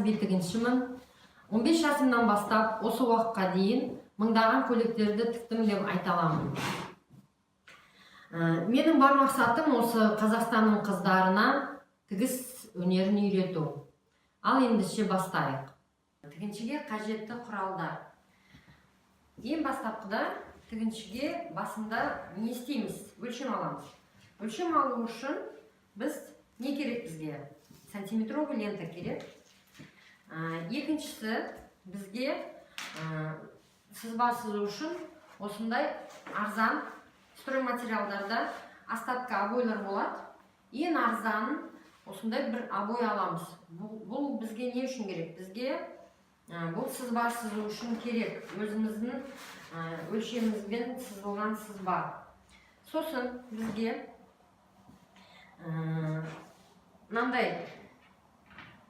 кәсіби тігіншімін. 15 жасымнан бастап осы уақытқа дейін мыңдаған көйлектерді тіктім деп айта аламын. Менің бар мақсатым осы Қазақстанның қыздарына тігіс өнерін үйрету. Ал ендеше бастайық. Тігіншіге қажетті құралдар. Ең бастапқыда тігіншіге басында не істейміз? Өлшем аламыз. Өлшем алу үшін біз не керек бізге? Сантиметровый лента керек. Екіншісі, бізге сызба сызу үшін осындай арзан стройматериалдарда остатка обойлар болады. Ең арзанын осындай бір обой аламыз. Бұл бізге не үшін керек? Бізге бұл сызба сызу үшін керек. Өзіміздің өлшемімізбен сызылған сызба. Сосын бізге мынандай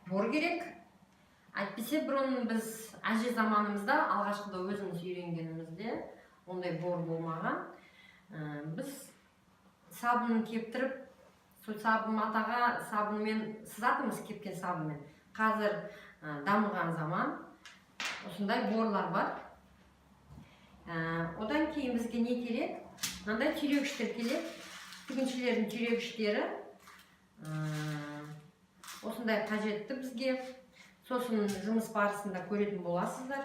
бор керек. Әйтпесе бұрын біз әже заманымызда, алғашқыда өзіміз үйренгенімізде ондай бор болмаған. Біз сабынын кептіріп, сол сабын матаға сабынмен сызатымыз, кепкен сабынмен. Қазір дамыған заман осындай борлар бар. Одан кейін бізге не керек? Мынандай түйрегіштер керек. Тігіншілердің түйрегіштері осындай қажетті бізге. Сосын жұмыс барысында көретін боласыздар.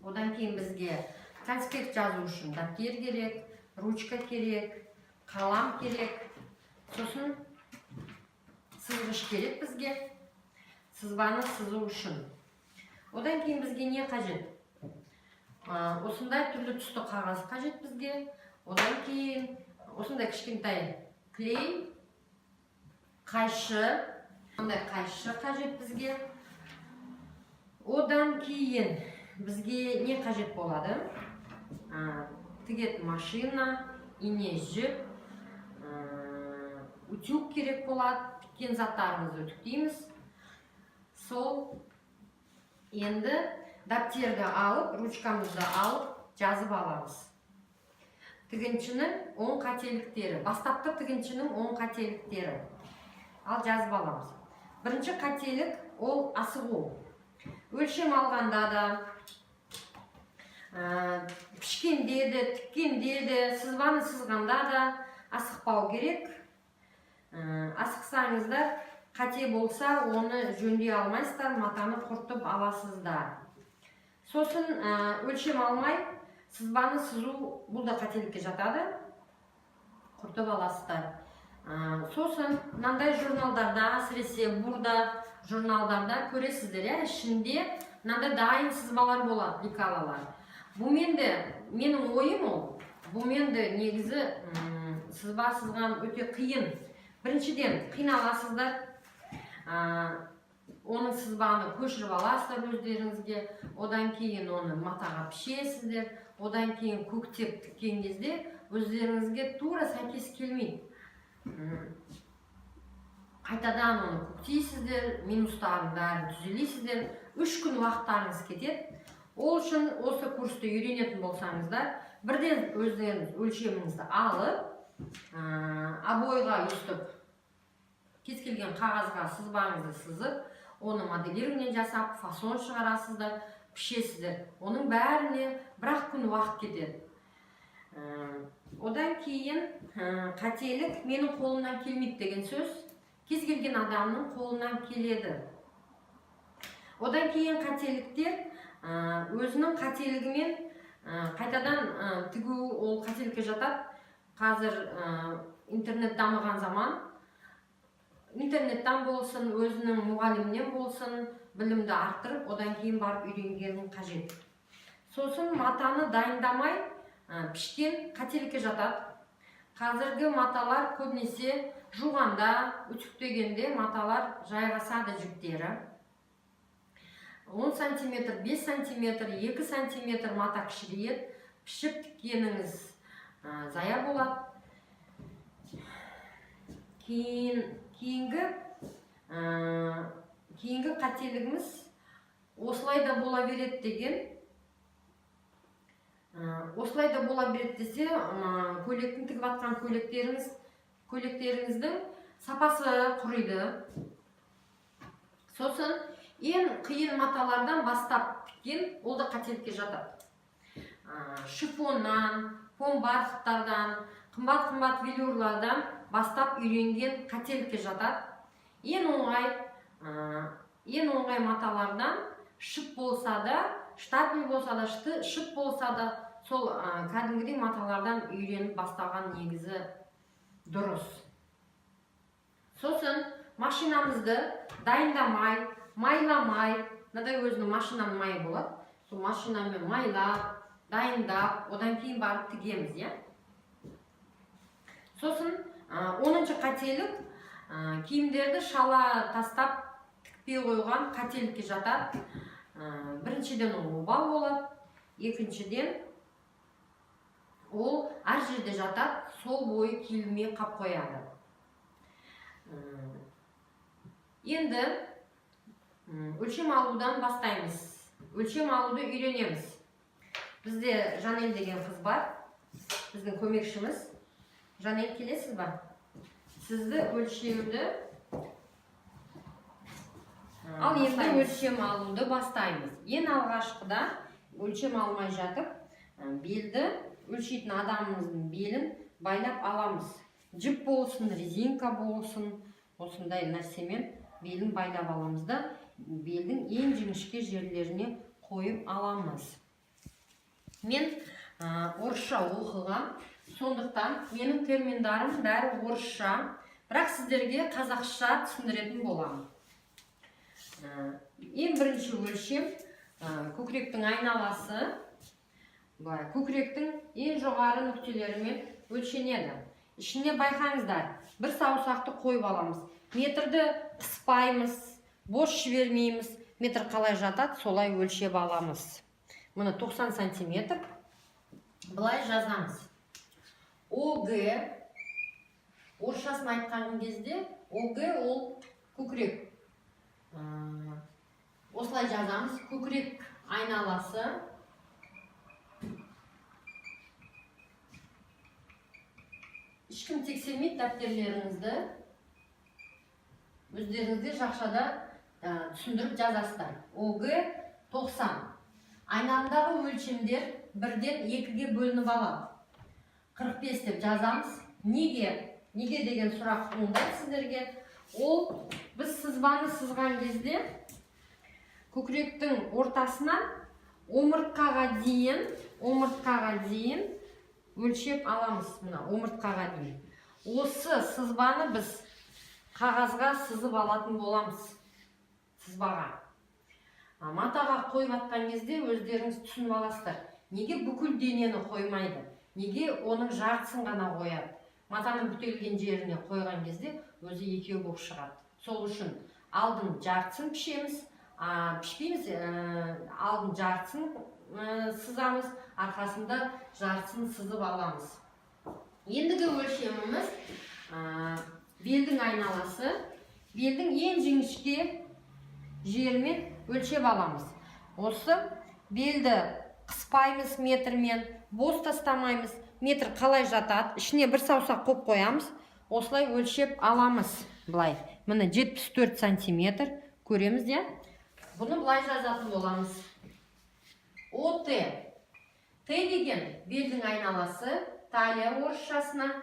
Одан кейін бізге конспект жазу үшін дәптер керек, ручка керек, қалам керек. Сосын сызғыш керек бізге, сызбаны сызу үшін. Одан кейін бізге не қажет? Осындай түрлі түсті қағаз қажет бізге. Одан кейін осындай кішкентай клей, қайшы, ондай қайшы қажет бізге. Одан кейін бізге не қажет болады? Тігетін машина, ине жіп, утюг керек болады. Тіккен заттарымызды үтіктейміз. Сол енді дәптерді алып, ручкамызды алып, жазып аламыз. Тігіншінің 10 қателіктері, бастапқы тігіншінің 10 қателіктері. Ал жазып аламыз. Бірінші қателік ол асығу. Өлшем алғанда да, пішкенде де, тіккенде де, сызбаны сызғанда да асықпау керек. Асықсаңыздар, қате болса, оны жөндей алмайсыздар, матаны құртып аласыздар. Сосын өлшем алмай, сызбаны сызу бұл да қателікке жатады, құртып аласыздар. Сосын мынандай журналдарда, әсіресе burada журналдарда көресіздер, ішінде мынандай дайын сызбалар болады, лекалалар. Бұл менің ойым ол. Бұл негізі сызба сызған өте қиын. Біріншіден қиналасыздар, оның сызбаны көшіріп аласыздар өздеріңізге. Одан кейін оны матаға пішесіздер. Одан кейін көктеп тіккен кезде өздеріңізге тура сәйкес келмейді. Қайтадан оны көктейсіздер, минустарын бәрін түзелейсіздер. 3 күн уақыттарыңыз кетеді. Ол үшін осы курсты үйренетін болсаңыздар, бірден өздеріңіз өлшеміңізді алып, обойға өстіп, кез келген қағазға сызбаңызды сызып, оны моделирование жасап, фасон шығарасыздар, пішесіздер. Оның бәріне 1 күн уақыт кетеді. Одан кейін қателік менің қолымнан келмейді деген сөз, кез келген адамның қолынан келеді. Одан кейін қателіктер өзінің қателігімен қайтадан тігу ол қателікке жатады. Қазір интернет дамыған заман, интернеттен болсын, өзінің мұғалімнен болсын, білімді арттырып, одан кейін барып үйренгенін қажет. Сосын матаны дайындамай пішкен қателікке жатады. Қазіргі маталар көбінесе жуғанда, үтіктегенде маталар жайғасады жіптері. 10 сантиметр, 5 сантиметр, 2 сантиметр мата кішірейеді. Пішіп тіккеніңіз зая болады. Кейінгі қателігіміз осылай да бола береді деген. Осылай да бола береді десе, көйлектің тігіп атқан көйлектеріңіздің сапасы құрайды. Сосын Ең қиын маталардан бастап тіккен ол да қателікке жатады. Шифоннан, фон барқыттардан, қымбат велюрлардан бастап үйренген қателікке жатады. Ең оңай маталардан шып болса да, штапель болса да, шып болса да, сол кәдімгідей маталардан үйреніп бастаған негізі дұрыс. Сосын машинамызды дайындамай, майламай, мынадай өзінің машинаның майы болады. Сол машинамен майлап, дайындап, одан кейін барып тігеміз, иә? Сосын 10-шы қателік, киімдерді шала тастап тікпей қойған қателікке жатады. Біріншіден ол обал болады, екіншіден ол әр жерде жатады, сол бойы киілмей қап қояды. Енді өлшем алудан бастаймыз. Өлшем алуды үйренеміз. Бізде Жанел деген қыз бар, біздің көмекшіміз. Жанел, келесіз ба? Сізді өлшеуді, ал енді өлшем алуды бастаймыз. Ең алғашқыда өлшем алмай жатып, белді өлшейтін адамымыздың белін байлап аламыз. Жіп болсын, резинка болсын, осындай нәрсемен белін байлап аламыз да, белдің ең жіңішке жерлеріне қойып аламыз. Мен орысша оқыған, сондықтан менің терминдарым бәрі орысша, бірақ сіздерге қазақша түсіндіретін боламын. Ең бірінші өлшем көкіректің айналасы, көкіректің ең жоғары нүктелерімен өлшенеді. Ішіне байқаңыздар, бір саусақты қойып аламыз. Метрді қыспаймыз, бос жібермейміз. Метр қалай жатады, солай өлшеп аламыз. Мұны 90 сантиметр. Былай жазамыз. ОГ, орысшасын айтқан кезде, ОГ ол көкірек. Осылай жазамыз. Көкірек айналасы. Ешкім тексермейді дәптерлеріңізді. Өздеріңізде жақшада түсіндіріп жазасыздар. ОГ 90. Айналымдағы өлшемдер 1-ден 2-ге бөлініп алады. 45 деп жазамыз. Неге деген сұрақ туындайды сіздерге. Ол біз сызбаны сызған кезде көкіректің ортасынан омыртқаға дейін өлшеп аламыз. Мына омыртқаға дейін. Осы сызбаны біз қағазға сызып алатын боламыз. Сызбаға. Матаға қойып атқан кезде өздеріңіз түсініп аласыздар. Неге бүкіл денені қоймайды? Неге оның жартысын ғана қояды? Матаның бүтелген жеріне қойған кезде өзі екеу болып шығады. Сол үшін алдын жартысын пішеміз, пішпейміз, алдын жартысын сызамыз, арқасында жартысын сызып аламыз. Ендігі өлшеміміз белдің айналасы. Белдің ең жіңішке жермен өлшеп аламыз. Осы белді қыспаймыз метрмен, бос тастамаймыз. Метр қалай жатады? Ішіне бір саусақ қойып қоямыз. Осылай өлшеп аламыз. Былай. Міне 74 сантиметр. Көреміз, де? Бұны былай жазатын боламыз. ОТ. Т деген белдің айналасы. Талия орысшасына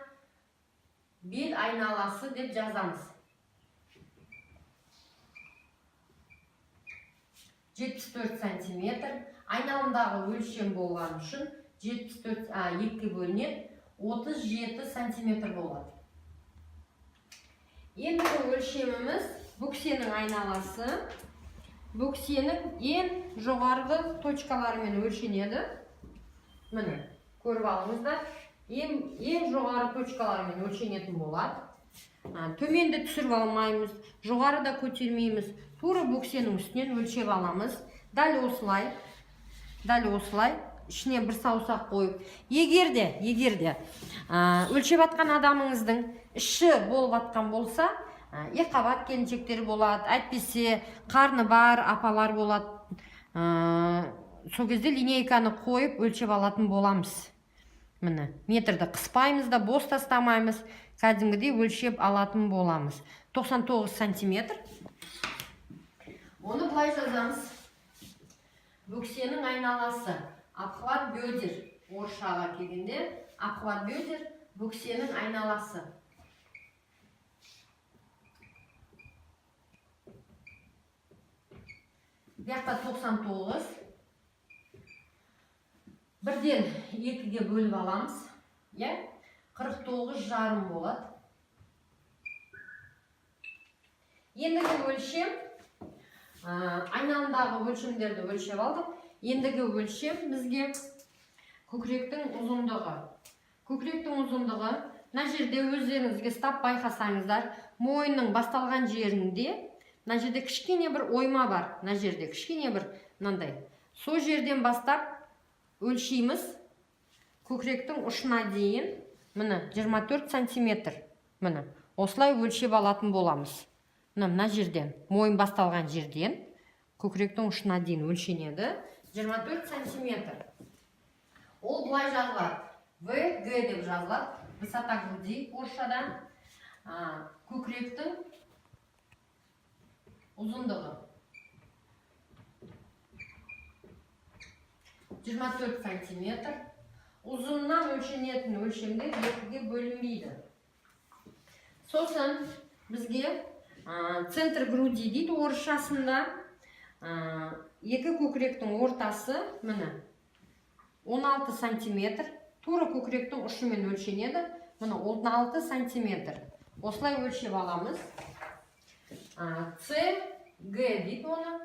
бел айналасы деп жазамыз. 74 сантиметр. Айналымдағы өлшем болған үшін 2-ге бөлінеді, 37 сантиметр болады. Ендігі өлшеміміз бөксенің айналасы. Бөксенің ең жоғарғы точкаларымен өлшенеді. Міне, көріп алыңыздар. Ең жоғары точкаларымен өлшенетін болады. Төменді түсіріп алмаймыз, жоғарыда көтермейміз. Тура бөксенің үстінен өлшеп аламыз. Дәл осылай, ішіне бір саусақ қойып. Егерде өлшеп атқан адамыңыздың іші болып атқан болса, екіқабат келіншектер болады, әйтпесе қарны бар апалар болады. Сол кезде линейканы қойып өлшеп алатын боламыз. Міне, метрді қыспаймыз да, бос тастамаймыз, кәдімгідей өлшеп алатын боламыз. 99 сантиметр. Оны былай жазамыз. Бөксенің айналасы. Обхват бедер. Орысшаға келгенде обхват бедер, бөксенің айналасы. Бұяқта 99. Бірден 2-ге бөліп аламыз. 49 жарым болады. Ендігі өлшем, айналымдағы өлшемдерді өлшеп алдық. Ендігі өлшем бізге көкіректің ұзындығы. Көкіректің ұзындығы, мына жерде өздеріңізге стап байқасаңыздар, мойынның басталған жерінде, мына жерде кішкене бір ойма бар. Мына жерде кішкене бір мынандай. Сол жерден бастап өлшейміз. Көкіректің ұшына дейін, міне 24 сантиметр. Міне, осылай өлшеп алатын боламыз. Мына жерден, мойын басталған жерден, көкіректің ұшына дейін өлшенеді. 24 сантиметр. Ол былай жазылады. ВГ деп жазылады. Высота груди орысшадан. Көкіректің ұзындығы. 24 сантиметр. Ұзыннан өлшенетін өлшемдер 2-ге бөлінбейді. Сосын бізге центр груди дейді орысшасында. Екі көкіректің ортасы, міне, 16 сантиметр. Тура көкіректің ұшымен өлшенеді. Міне, 16 сантиметр. Осылай өлшеп аламыз. СГ дейді оны.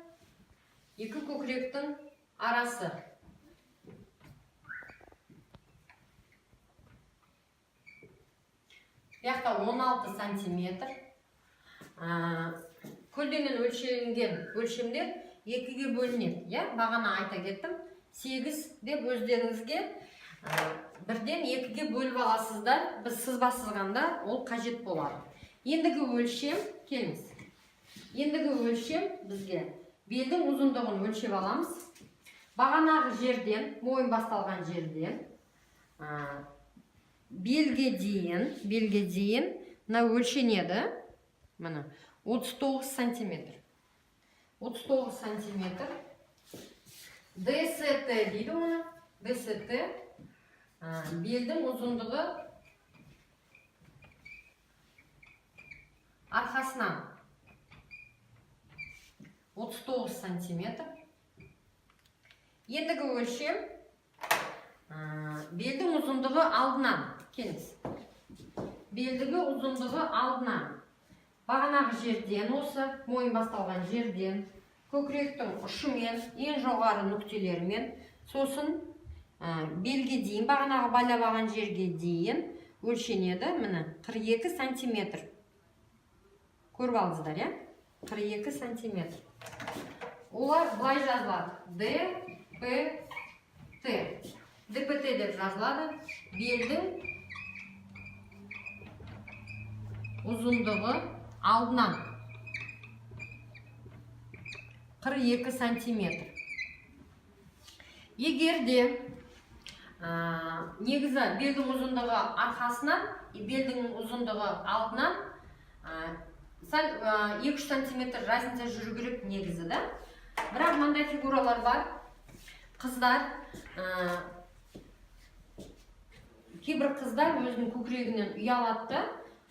Екі көкіректің арасы. Бұяқта 16 сантиметр. Көлденең өлшенген өлшемдер 2-ге бөлінеді. Бағана айта кеттім. 8 деп өздеріңізге бірден 2-ге бөліп аласыздар. Біз сызба сызғанда ол қажет болады. Ендігі өлшем, келіңіз. Ендігі өлшем бізге белдің ұзындығын өлшеп аламыз. Бағанағы жерден, мойын басталған жерден белге дейін мына өлшенеді. Міне, 39 сантиметр. 39 сантиметр. ДСТ дейді оны. ДСТ белдің ұзындығы арқасынан 39 сантиметр. Ендігі өлшем белдің ұзындығы алдынан. Келіңіз. Белдігі ұзындығы алдынан. Бағанағы жерден, осы мойын басталған жерден, көкіректің ұшымен, ең жоғары нүктелерімен, сосын белге дейін, бағанағы байлап жерге дейін өлшенеді. Міне, 42 сантиметр. Көріп алыңыздар, 42 сантиметр. Олар былай жазылады. ДПТ. ДПТ деп жазылады. Белдің ұзындығы алдынан 42 сантиметр. Егер де негізі белдің ұзындығы арқасынан, белдің ұзындығы алдынан сәл 2-3 сантиметр разница жүру керек негізі, да? Бірақ мындай фигуралар бар. Қыздар, кейбір қыздар өзінің көкірегінен ұялады,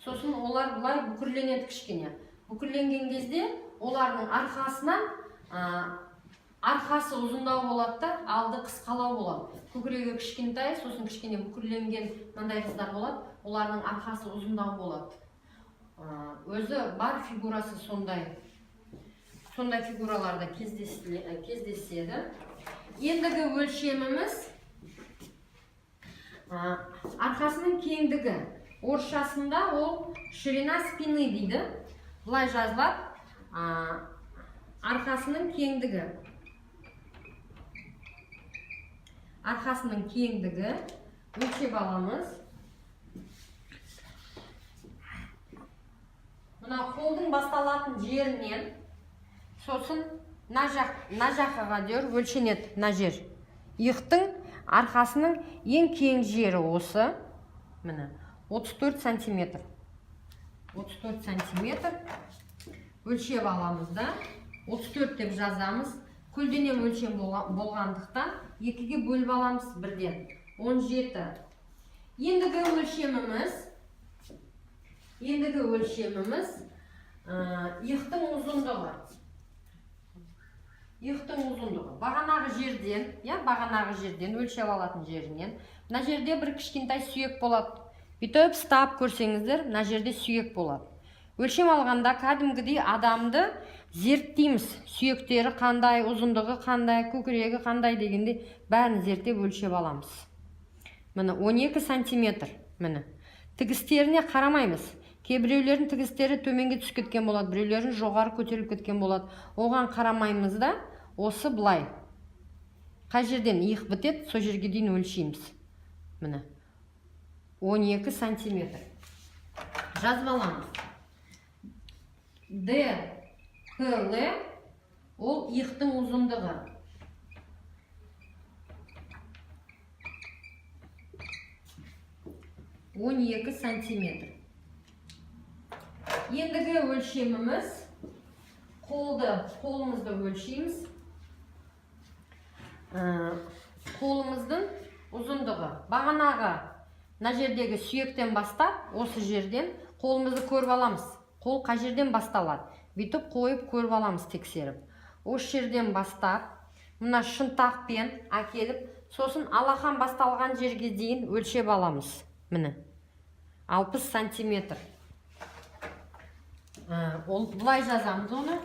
сосын олар бұлай бүкірленеді кішкене. Бүкірленген кезде олардың арқасынан арқасы ұзындау болады, алды қысқалау болады. Көкірегі кішкентай, сосын кішкене бүкірленген мындай қыздар болады, олардың арқасы ұзындау болады. Өзі бар фигурасы сондай. Сондай фигураларда кездеседі. Ендігі өлшеміміз арқасының кеңдігі. Орысшасында ол ширина спины дейді. Бұлай жазылады. Арқасының кеңдігі. Арқасының кеңдігі. Өлшеп аламыз. Мына қолдың басталатын жерінен, сосын мына жаққа дейін өлшенеді, мына жер. Иықтың арқасының ең кең жері осы. Міне, 34 сантиметр. 34 сантиметр өлшеп аламыз да. 34 деп жазамыз. Көлденең өлшем болғандықтан 2-ге бөліп аламыз 1-ден. 17. Ендігі өлшеміміз иықтың ұзындығы. Бағанағы жерден өлшеп алатын жерінен. Мына жерде бір кішкентай сүйек болады. Бүйтіп стап көрсеңіздер, мына жерде сүйек болады. Өлшем алғанда кәдімгідей адамды зерттейміз. Сүйектері қандай, ұзындығы қандай, көкірегі қандай дегенде бәрін зерттеп өлшеп аламыз. Міне 12 сантиметр. Міне. Тігістеріне қарамаймыз. Кейбіреулердің тігістері төменге түсіп кеткен болады, біреулердің жоғары көтеріліп кеткен болады. Оған қарамаймыз да, осы былай. Қай жерден иық бітеді, сол жерге дейін өлшейміз. Міне. 12 сантиметр. Жазып аламыз. ДКЛ ол иықтың ұзындығы. Он 12 сантиметр. Ендігі өлшеміміз қолымызды өлшейміз. Қолымыздың ұзындығы. Бағанағы мына жердегі сүйектен бастап, осы жерден қолымызды көріп аламыз. Қол қай жерден басталады? Бүйтіп қойып көріп аламыз, тексеріп. Осы жерден бастап, мына шынтақпен әкеліп, сосын алақан басталған жерге дейін өлшеп аламыз. Міне. 60 сантиметр. Ол бұлай жазамыз оны.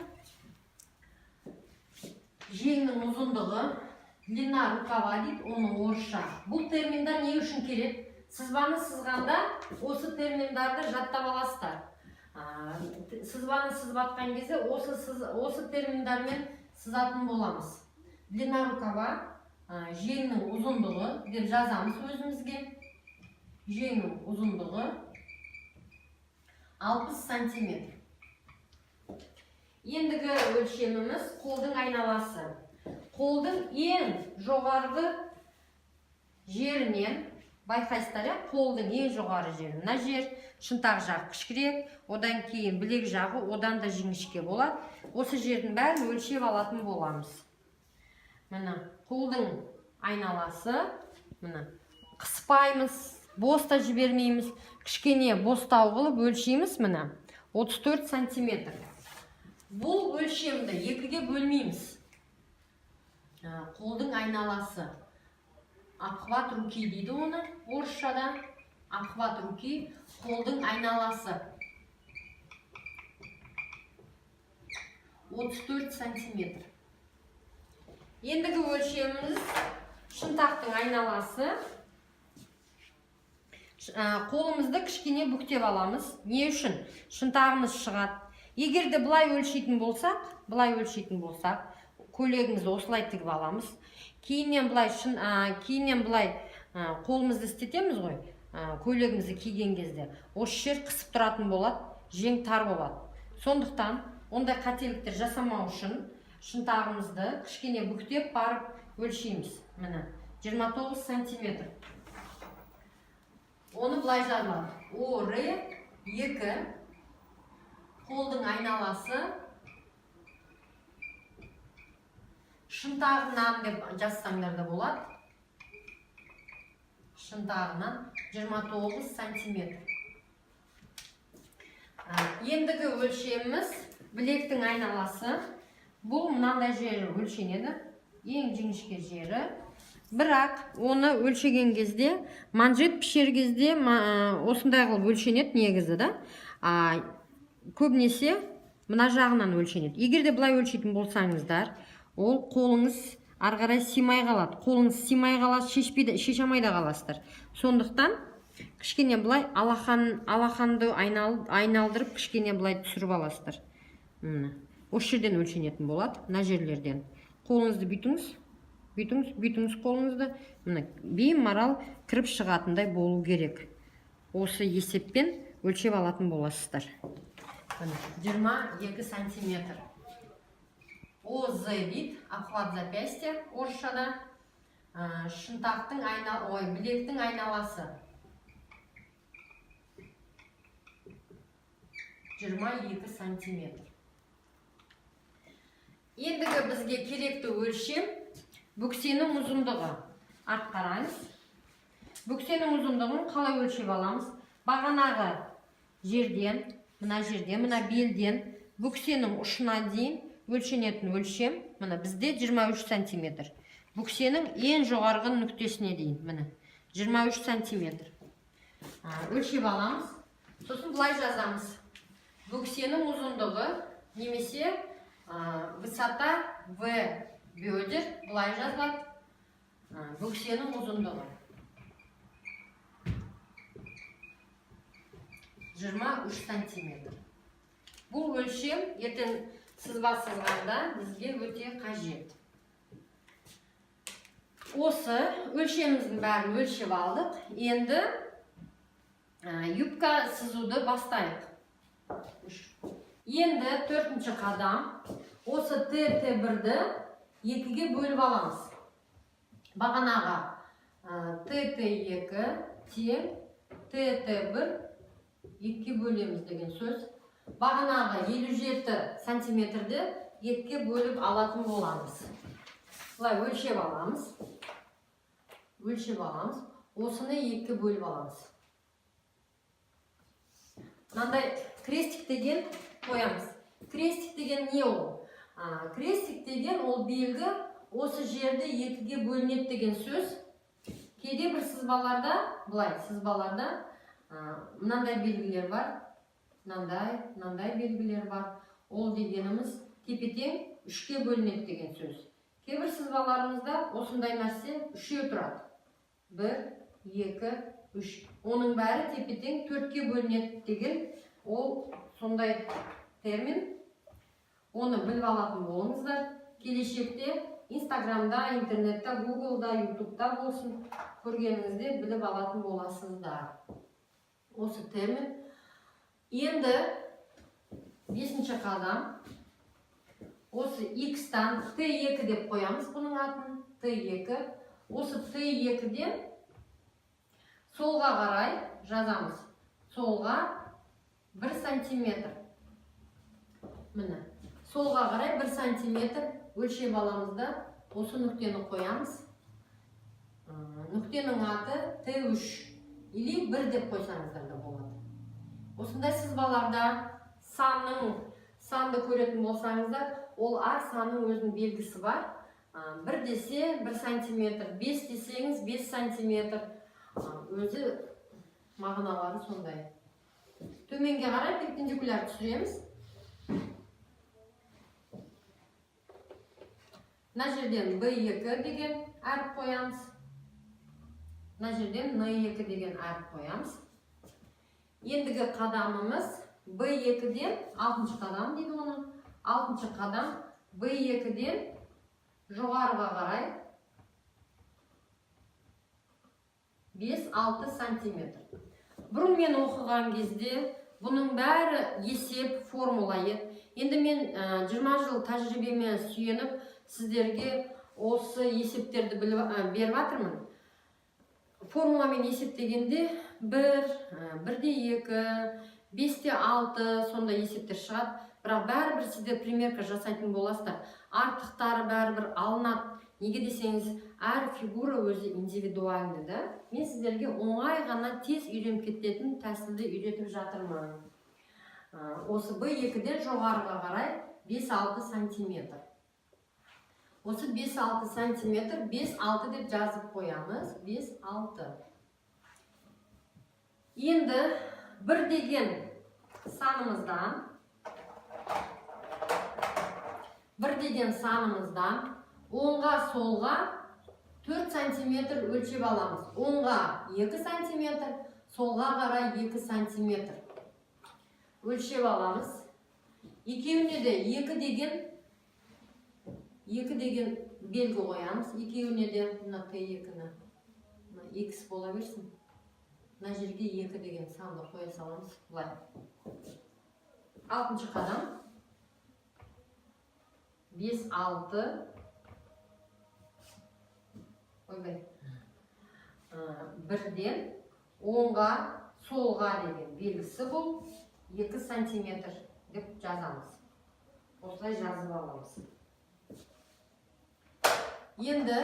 Жеңнің ұзындығы, длина рукава дейді, оның орысша. Бұл терминдар не үшін керек? Сызбаны сызғанда осы терминдарды жаттап аласыздар. Сызбаны сызбатқан кезде осы терминдармен сызатын боламыз. Длина рукава, жеңнің ұзындығы деп жазамыз өзімізге. Жеңнің ұзындығы 60 сантиметр. Ендігі өлшеміміз қолдың айналасы. Қолдың ең жоғарғы жерінен, байқайсыздар, қолдың ең жоғары жері. Мына жер шынтақ жағы кішірек, одан кейін білек жағы, одан да жіңішке болады. Осы жердің бәрін өлшеп алатын боламыз. Міне қолдың айналасы, міне қыспаймыз, боста жібермейміз, кішкене бостау қылып өлшейміз. Міне 34 сантиметр. Бұл өлшемді 2-ге бөлмейміз. Қолдың айналасы. Обхват руки дейді оны орысшада. Обхват руки, қолдың айналасы. 34 сантиметр. Ендігі өлшеміміз шынтақтың айналасы. Қолымызды кішкене бүктеп аламыз. Не үшін? Шынтағымыз шығады. Егер де бұлай өлшейтін болсақ, көйлегімізді осылай тігіп аламыз. Кейіннен бұлай қолымызды істетеміз ғой, көйлегімізді киген кезде. Осы жер қысып тұратын болады, жең тар болады. Сондықтан, ондай қателіктер жасамау үшін шынтағымызды кішкене бүктеп барып өлшейміз. Міне, 29 сантиметр. Оны бұлай жазылады. ОР2 қолдың айналасы, шынтағынан деп жазсаңдар да болады. Шынтағынан 29 сантиметр. Ендігі өлшеміміз білектің айналасы. Бұл мынандай жері өлшенеді. Ең жіңішке жері. Бірақ оны өлшеген кезде, манжет пішер кезде осындай қылып өлшенеді негізі да. Көбінесе мына жағынан өлшенеді. Егер де бұлай өлшейтін болсаңыздар, ол қолыңыз арғарай симай қалады. Қолыңыз симай қалады, шеше алмай да қаласыздар. Сондықтан кішкене бұлай алақанды айналдырып, кішкене бұлай түсіріп аласыздар. Осы жерден өлшенетін болады, мына жерлерден. Қолыңызды бүйтіңіз қолыңызды. Беймарал кіріп шығатындай болу керек. Осы есеппен өлшеп алатын боласыздар. 22 сантиметр. ОЗ дейді, обхват запястья орысшада. Білектің айналасы. 22 сантиметр. Ендігі бізге керекті өлшем бүксенің ұзындығы. Артқа қараңыз. Бүксенің ұзындығын қалай өлшеп аламыз? Бағанағы жерден, мына белден бүксенің ұшына дейін өлшенетін өлшем, мына бізде 23 сантиметр. Бүксенің ең жоғарғы нүктесіне дейін, міне 23 сантиметр. Өлшеп аламыз. Сосын бұлай жазамыз. Бүксенің ұзындығы немесе высота В бедер бұлай жазылады. Бүксенің ұзындығы 23 сантиметр. Бұл өлшем ертең сызба сызғанда бізге өте қажет. Осы өлшеміміздің бәрін өлшеп алдық. Енді юбка сызуды бастайық. Енді 4-ші қадам. Осы ТТ1-ді 2-ге бөліп аламыз. Бағанаға ТТ2 тең ТТ1 2-ге бөлеміз деген сөз. Бағанаға 57 сантиметрді 2-ге бөліп алатын боламыз. Бұлай өлшеп аламыз. Осыны 2-ге бөліп аламыз. Мынандай крестик деген қоямыз. Крестик деген не ол? Крестик деген ол белгі осы жерде 2-ге бөлінеді деген сөз. Кейде бір сызбаларда мынандай белгілер бар. Мынандай белгілер бар. Ол дегеніміз тепе-тең 3-ге бөлінеді деген сөз. Кейбір сызбаларымызда осындай нәрсе 3-е тұрады. 1, 2, 3. Оның бәрі тепе-тең 4-ге бөлінеді деген ол сондай термин. Оны біліп алатын болыңыздар. Келешекте Инстаграмда, интернетте, Гуглда, Ютубта болсын, көргеніңізде біліп алатын боласыздар. Осы термин. Енді 5-ші қадам. Осы X-тан T2 деп қоямыз бұның атын. T2. Осы T2-ден солға қарай жазамыз. Солға 1 сантиметр. Міне. Солға қарай 1 сантиметр өлшеп аламыз да, осы нүктені қоямыз. Нүктенің аты Т3 или 1 деп қойсаңыздар да болады. Осындай сызбаларда санды көретін болсаңыздар, ол әр санның өзінің белгісі бар. 1 десе 1 сантиметр, 5 десеңіз 5 сантиметр. Өзі мағыналары сондай. Төменге қарай перпендикуляр түсіреміз. Мына жерден B2 деген әріп қоямыз. Мына жерден N2 деген әріп қоямыз. Ендігі қадамымыз B2-ден 6-ші қадам дейді оны. 6-ші қадам B2-ден жоғарыға қарай 5-6 сантиметр. Бұрын мен оқыған кезде бұның бәрі есеп, формула еді. Енді мен 20 жыл тәжірибеме сүйеніп сіздерге осы есептерді беріп жатырмын. Формуламен есептегенде 1, 1-2, 5-6 сондай есептер шығады. Бірақ бәрібір сіздер примерка жасайтын боласыздар. Артықтары бәрібір алынады. Неге десеңіз, әр фигура өзі индивидуальны да. Мен сіздерге оңай ғана тез үйреніп кететін тәсілді үйретіп жатырмын. Осы B2-ден жоғарыға қарай 5-6 сантиметр. Осы 5-6 сантиметр, 5-6 деп жазып қоямыз. 5-6. Енді 1 деген санымыздан оңға солға 4 сантиметр өлшеп аламыз. Оңға 2 сантиметр, солға қарай 2 сантиметр. Өлшеп аламыз. Екеуіне де 2 деген белгі қоямыз. Екеуіне де мына Т2-ні X бола берсін. Мына жерге 2 деген санды қоя саламыз. Бұлай. 6-ші қадам. 5-6. Ойбай. 1-ден оңға солға деген белгісі бұл 2 сантиметр деп жазамыз. Осылай жазып аламыз. Енді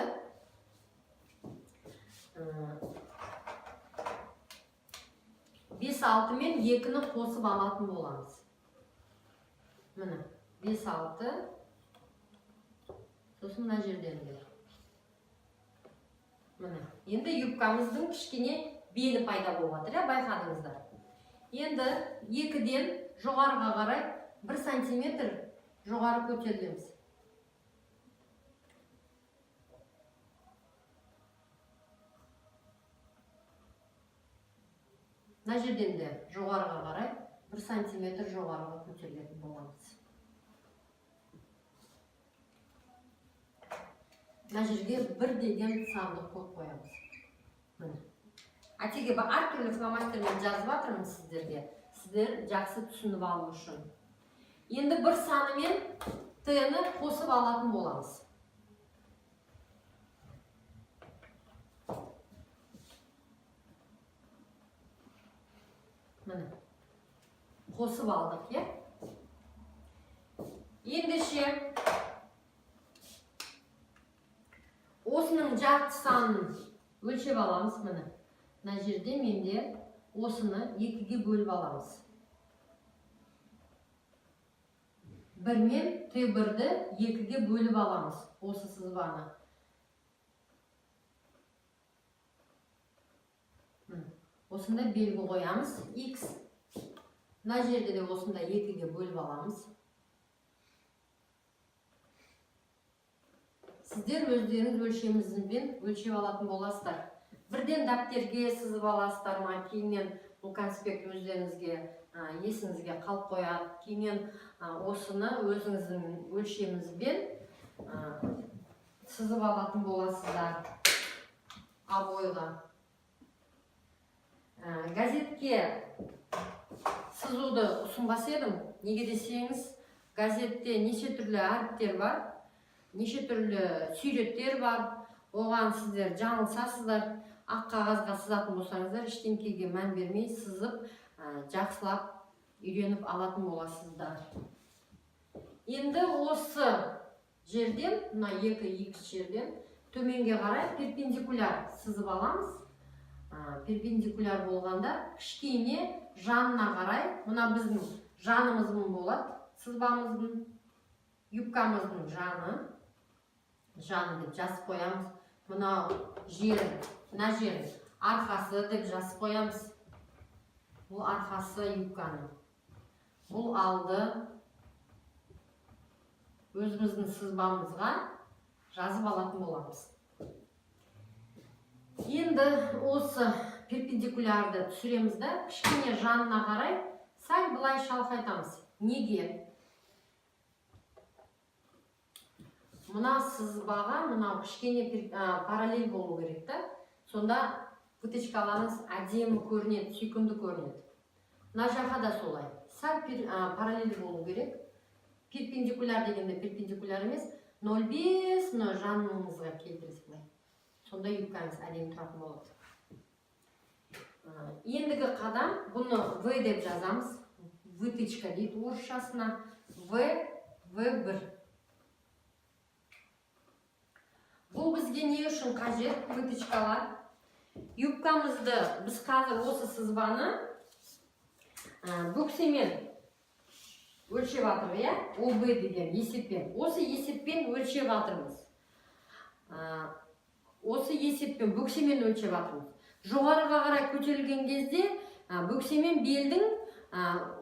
5-6 мен 2-ні қосып алатын боламыз. Міне 5-6, сосын мына жерден де. Міне. Енді юбкамыздың кішкене белі пайда болып жатыр, байқадыңыздар. Енді 2-ден жоғарыға қарай 1 сантиметр жоғары көтерілеміз. Мына жерден де жоғарыға қарай 1 сантиметр жоғарыға көтерілетін боламыз. Мына жерге 1 деген сандық код қоямыз. Әтеге әртүрлі фломастермен жазып жатырмын сіздерге. Сіздер жақсы түсініп алу үшін. Енді 1 саны мен Т-ні қосып алатын боламыз. Міне. Қосып алдық, е? Ендеше осының жарты санын өлшеп аламыз, міне. Мына жерде менде осыны 2-ге бөліп аламыз. 1 мен Т1-ді 2-ге бөліп аламыз, осы сызбаны. Осында белгі қоямыз, X. Мына жерде де осында 2-ге бөліп аламыз. Сіздер өздеріңіз өлшеміңізбен өлшеп алатын боласыздар. Бірден дәптерге сызып аласыздар ма, кейіннен бұл конспект өздеріңізге есіңізге қалып қояды. Кейіннен осыны өзіңіздің өлшеміңізбен сызып алатын боласыздар обойға. Газетке сызуды ұсынбас едім. Неге десеңіз, газетте неше түрлі әріптер бар, неше түрлі суреттер бар. Оған сіздер жаңылсасыздар, ақ қағазға сызатын болсаңыздар, ештеңкеге мән бермей сызып, жақсылап үйреніп алатын боласыздар. Енді осы жерден, мына 2x жерден төменге қарай перпендикуляр сызып аламыз. Перпендикуляр болғанда кішкене жанына қарай, мына біздің жанымыздың болады, сызбамыздың, юбкамыздың жаны деп жазып қоямыз. Мына жерін арқасы деп жазып қоямыз. Бұл арқасы юбканың. Бұл алды өзіміздің сызбамызға жазып алатын боламыз. Енді осы перпендикулярды түсіреміз да, кішкене жанына қарай сәл былай шалқайтамыз. Неге? Мына сызбаға, мына кішкене параллель болу керек та. Сонда вытычкаларыңыз әдемі көрінеді, сүйкімді көрінеді. Мына жаққа да солай. Сәл параллель болу керек. Перпендикуляр дегенде перпендикуляр емес, 0,5 жаныңызға келтіресіз былай. Сонда юбкаңыз әдемі тұратын болады. Ендігі қадам, бұны V деп жазамыз. Вытычка дейді орысшасына. V1. Бұл бізге не үшін қажет? Вытычкалар. Юбкамызды біз қазір осы сызбаны бөксемен өлшеп жатырмыз, ОБ деген есеппен. Осы есеппен өлшеп жатырмыз. Осы есеппен бөксемен өлшеп жатырмыз. Жоғарыға қарай көтерілген кезде бөксемен белдің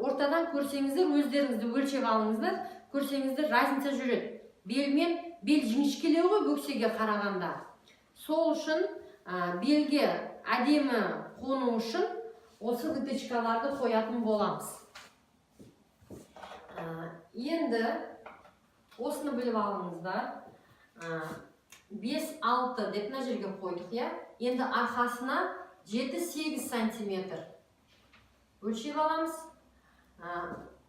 ортадан көрсеңіздер, өздеріңізді өлшеп алыңыздар, көрсеңіздер разница жүреді. Бел жіңішкелеу ғой бөксеге қарағанда. Сол үшін белге әдемі қону үшін осы вытычкаларды қоятын боламыз. Енді осыны біліп алыңыздар. 5-6 деп мына жерге қойдық, я? Енді арқасына 7-8 сантиметр өлшеп аламыз.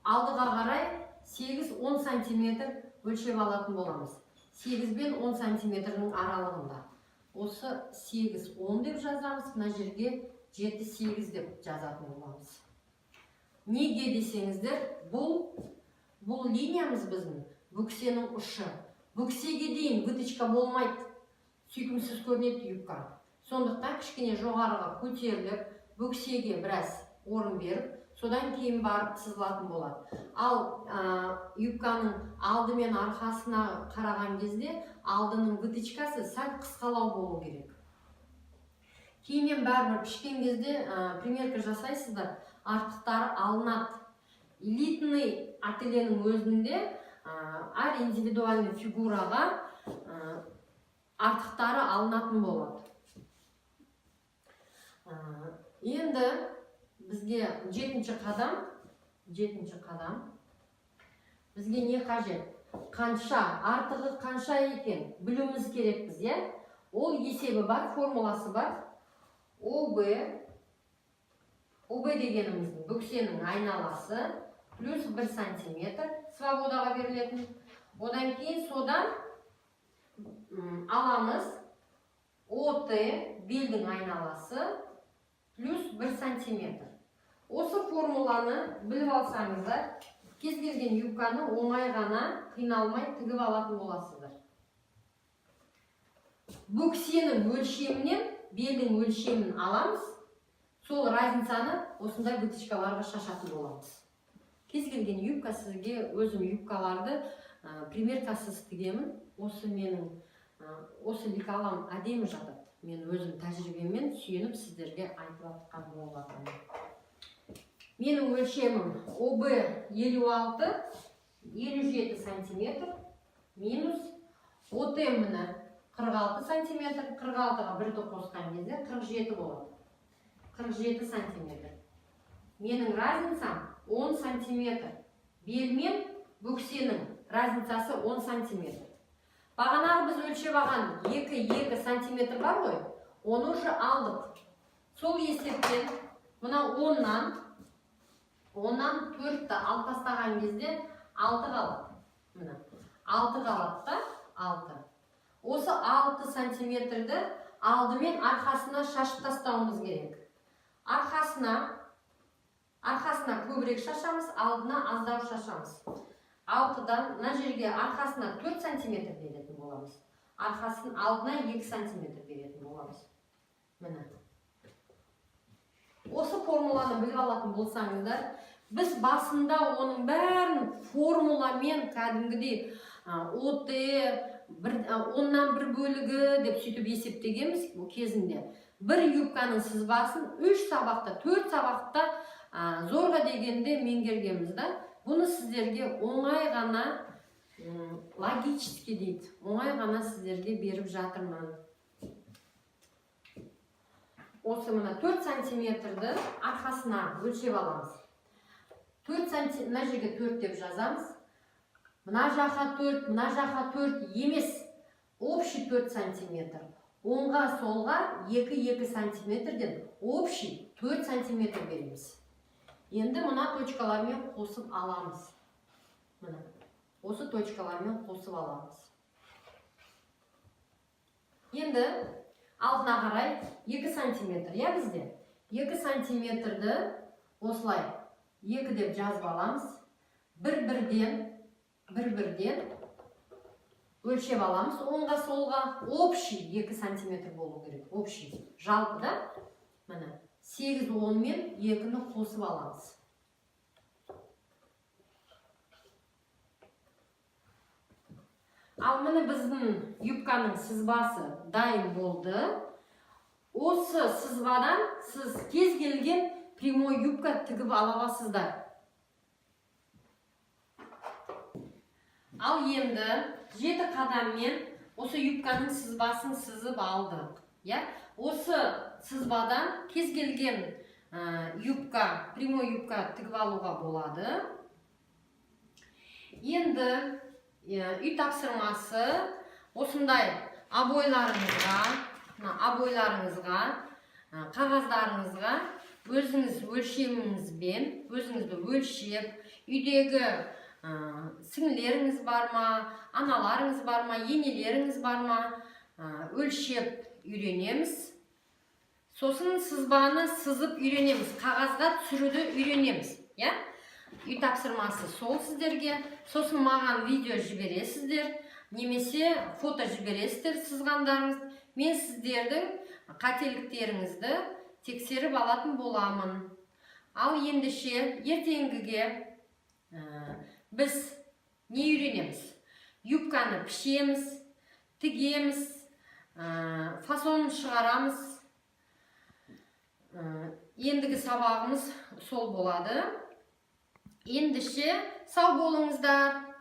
Алдыға қарай 8-10 сантиметр өлшеп алатын боламыз. 8 бен 10 сантиметрдің аралығында. Осы 8-10 деп жазамыз, мына жерге 7-8 деп жазатын боламыз. Неге десеңіздер, бұл линиямыз біздің бөксенің ұшы. Бөксеге дейін вытычка болмайды. сүйкімсіз көрінеді юбка. Сондықтан кішкене жоғарыға көтеріліп, бөксеге біраз орын беріп, содан кейін барып сызылатын болады. Ал юбканың алды мен арқасына қараған кезде алдының вытычкасы сәл қысқалау болу керек. Кейіннен бәрібір пішкен кезде примерка жасайсыздар, артықтары алынады. Элитный ательенің өзінде әр индивидуальный фигураға артықтары алынатын болады. Енді бізге жетінші қадам. Бізге не қажет? Қанша, артығы қанша екен білуіміз керек біз, иә? Ол есебі бар, формуласы бар. ОБ дегеніміздің бөксенің айналасы плюс 1 сантиметр свободаға берілетін. Одан кейін содан аламыз ОТ белдің айналасы плюс 1 сантиметр. Осы формуланы біліп алсаңыздар, кез келген юбканы оңай ғана қиналмай тігіп алатын боласыздар. Бөксенің өлшемінен белдің өлшемін аламыз, сол разницаны осындай вытычкаларға шашатын боламыз. Кез келген юбка, сізге өзім юбкаларды примеркасыз тігемін. Осы лекалам әдемі жатады. Мен өзім тәжірибемен сүйеніп сіздерге айтып атқан болатынмын. Менің өлшемім ОБ 56-57 сантиметр минус ОТ міне 46 сантиметр. 46-ға 1-ді қосқан кезде 47 болады. 47 сантиметр. Менің разницам 10 сантиметр. Бел мен бөксенің разницасы 10 сантиметр. Бағанағы біз өлшеп алған 2 сантиметр бар ғой, оны уже алдық. Сол есептен мына 10-нан 4-ті алып тастаған кезде 6 қалады. 6 қалады да, 6. Осы 6 сантиметрді алдымен арқасына шашып тастауымыз керек. Арқасына көбірек шашамыз, алдына аздау шашамыз. 6-дан мына жерге арқасына 4 сантиметр беретін боламыз. Арқасын алдына 2 сантиметр беретін боламыз. Міне. Осы формуланы біліп алатын болсаңыздар, біз басында оның бәрін формуламен кәдімгідей ОТ 10-нан 1 бөлігі деп сөйтіп есептегенбіз кезінде. Бір юбканың сызбасын 3 сабақта, 4 сабақта зорға дегенде меңгергенбіз да. Бұны сіздерге оңай ғана логически дейді. Оңай ғана сіздерге беріп жатырмын. Осы мына 4 сантиметрді арқасына өлшеп аламыз. 4 сантиметр, мына жерге 4 деп жазамыз. Мына жаққа 4, мына жаққа 4 емес. Общий 4 сантиметр. Оңға солға 2 сантиметрден общий 4 сантиметр береміз. Енді мына точкалармен қосып аламыз. Осы точкалармен қосып аламыз. Енді алдына қарай 2 сантиметр, я бізде? 2 сантиметрді осылай 2 деп жазып аламыз. Бір-бірден өлшеп аламыз. Оңға солға общий 2 сантиметр болу керек. Общий. Жалпы да? Міне. 8-10 мен 2-ні қосып аламыз. Ал міне біздің юбканың сызбасы дайын болды. Осы сызбадан сіз кез келген прямой юбка тігіп ала аласыздар. Ал енді 7 қадаммен осы юбканың сызбасын сызып алдық. Осы сызбадан кез келген юбка, прямой юбка тігіп алуға болады. Енді үй тапсырмасы осындай обойларыңызға, қағаздарыңызға өзіңіз өлшеміңізбен, өзіңізді өлшеп, үйдегі сіңлеріңіз бар ма, аналарыңыз бар ма, енелеріңіз бар ма, өлшеп үйренеміз. Сосын сызбаны сызып үйренеміз, қағазға түсіруді үйренеміз. Үй тапсырмасы сол сіздерге. Сосын маған видео жібересіздер. немесе фото жібересіздер сызғандарыңыз. Мен сіздердің қателіктеріңізді тексеріп алатын боламын. Ал ендеше ертеңгіге біз не үйренеміз? Юбканы пішеміз, тігеміз, фасонын шығарамыз. Ендігі сабағымыз сол болады. Ендеше сау болыңыздар.